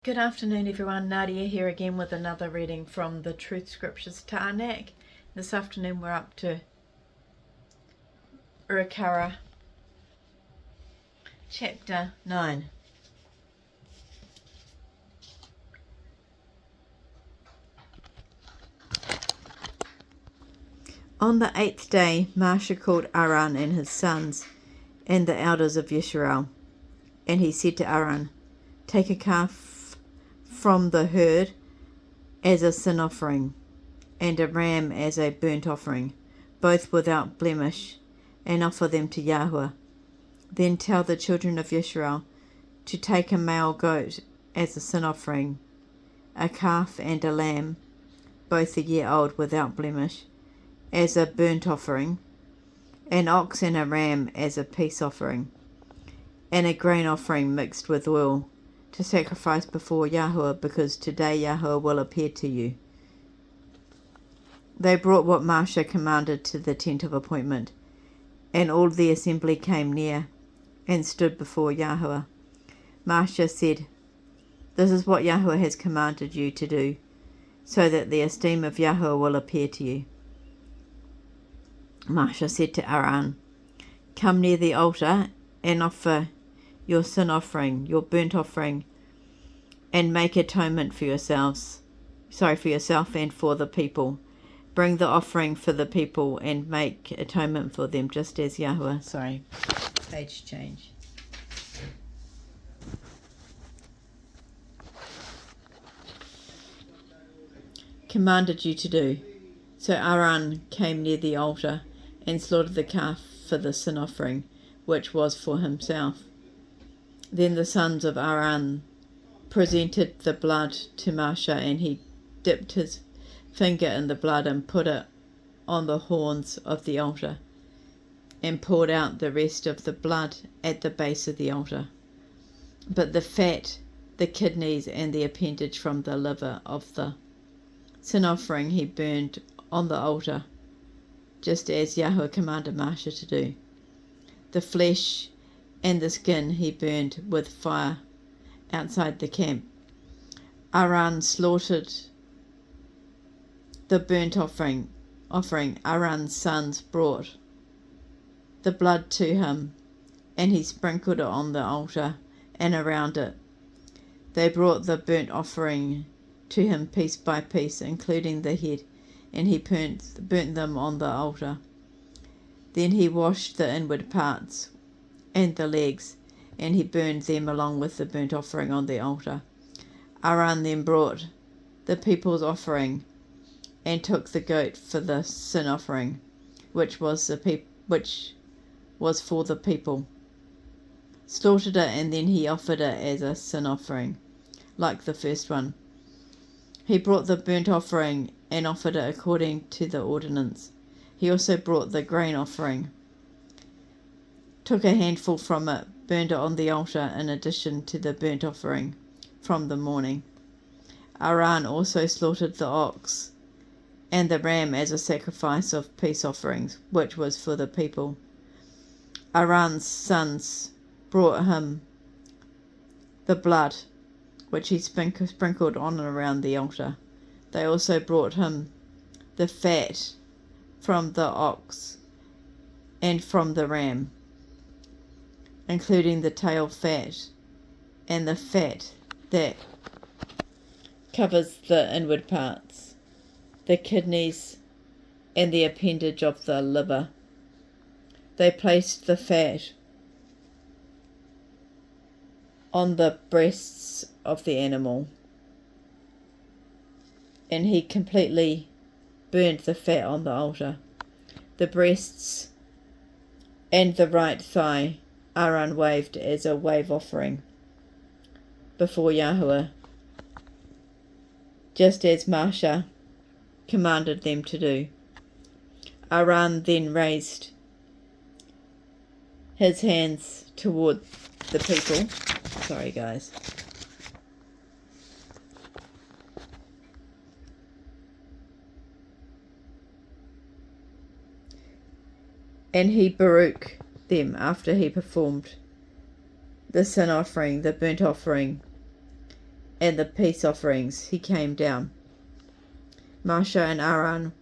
Good afternoon everyone, Nadia here again with another reading from the Truth Scriptures Tanakh. This afternoon we're up to Uiyqara chapter 9. On the 8th day, Moshe called Aaron and his sons and the elders of Israel, and he said to Aaron, "Take a calf from the herd as a sin offering, and a ram as a burnt offering, both without blemish, and offer them to Yahweh. Then tell the children of Israel to take a male goat as a sin offering, a calf and a lamb, both a year old without blemish, as a burnt offering, an ox and a ram as a peace offering, and a grain offering mixed with oil, to sacrifice before Yahweh, because today Yahweh will appear to you." They brought what Moshe commanded to the tent of appointment, and all the assembly came near and stood before Yahweh. Moshe said, "This is what Yahweh has commanded you to do, so that the esteem of Yahweh will appear to you." Moshe said to Aaron, "Come near the altar and offer your sin offering, your burnt offering, and make atonement for yourself and for the people. Bring the offering for the people and make atonement for them, just as Yahweh," page change. "Commanded you to do." So Aaron came near the altar and slaughtered the calf for the sin offering, which was for himself. Then the sons of Aaron presented the blood to Moshe, and he dipped his finger in the blood and put it on the horns of the altar, and poured out the rest of the blood at the base of the altar. But the fat, the kidneys, and the appendage from the liver of the sin offering he burned on the altar, just as Yahweh commanded Moshe to do. The flesh and the skin he burned with fire outside the camp. Aaron slaughtered the burnt offering. Aaron's sons brought the blood to him, and he sprinkled it on the altar and around it. They brought the burnt offering to him piece by piece, including the head, and he burnt them on the altar. Then he washed the inward parts and the legs, and he burned them along with the burnt offering on the altar. Aaron then brought the people's offering and took the goat for the sin offering, which was for the people, slaughtered it, and then he offered it as a sin offering, like the first one. He brought the burnt offering and offered it according to the ordinance. He also brought the grain offering, took a handful from it, burned it on the altar in addition to the burnt offering from the morning. Aaron also slaughtered the ox and the ram as a sacrifice of peace offerings, which was for the people. Aaron's sons brought him the blood, which he sprinkled on and around the altar. They also brought him the fat from the ox and from the ram, including the tail fat and the fat that covers the inward parts, the kidneys, and the appendage of the liver. They placed the fat on the breasts of the animal, and he completely burned the fat on the altar. The breasts and the right thigh Aaron waved as a wave offering before Yahweh, just as Moshe commanded them to do. Aaron then raised his hands toward the people. Sorry guys. And he baruch them after he performed the sin offering, the burnt offering, and the peace offerings, he came down. Moshe and Aaron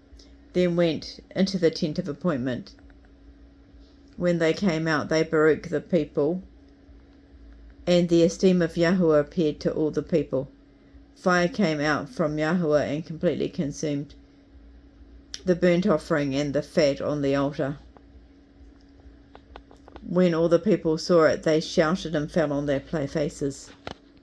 then went into the tent of appointment. When they came out, they Baruch the people, and the esteem of Yahuwah appeared to all the people. Fire came out from Yahuwah and completely consumed the burnt offering and the fat on the altar. When all the people saw it, they shouted and fell on their faces.